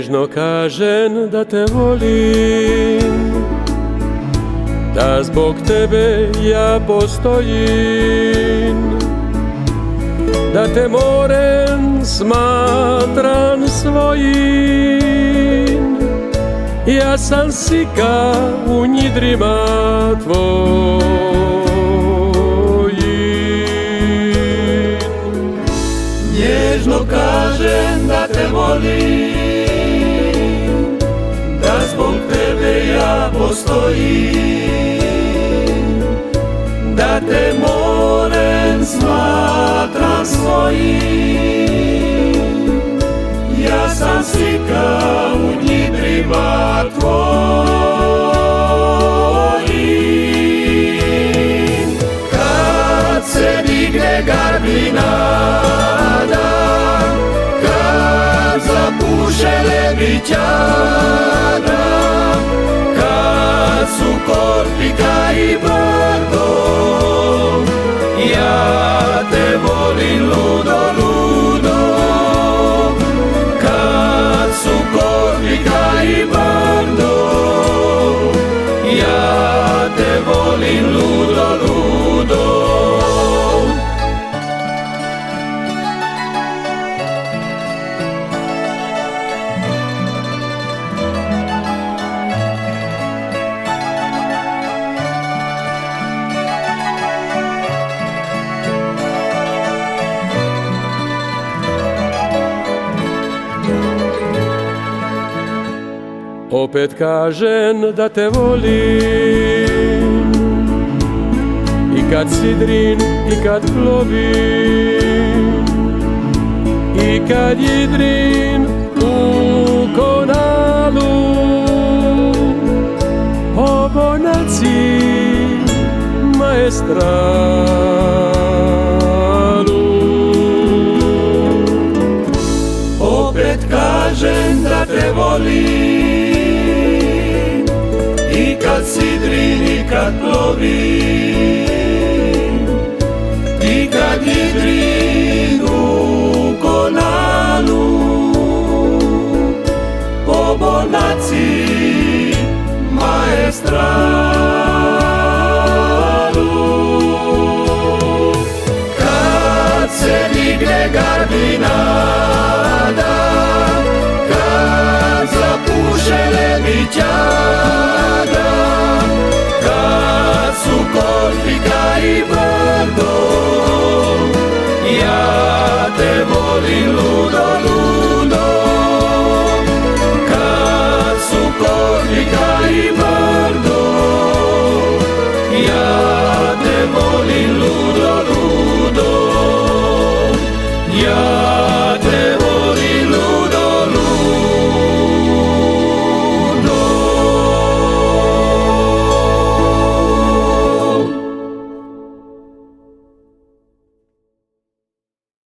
Nježno kažem da te volim, da zbog tebe ja postojim, da te morem smatram svojim. Ja sam sika u nidrima tvojim. Nježno kažem da te volim, da zbog tebe ja postojim, da te morem smatram svojim. Ja sam slika u nidrima tvojim. Kad se digne garbinada, kad zapuše lebićana, kad su korpika i brdo, ja te volim ludo, ludo. Kad su korpika i brdo, ja te volim ludo, ludo. Opet kažem da te volim, i kad sidrim i kad plovim, i kad jedrim u konalu, po bonaci maestralu. Opet kažem da te volim, i kad sidrim i kad plovim, i kad jedrim u konalu, po bonaci maestralu. Kad se digne garbinada, kad zapuše lebićana,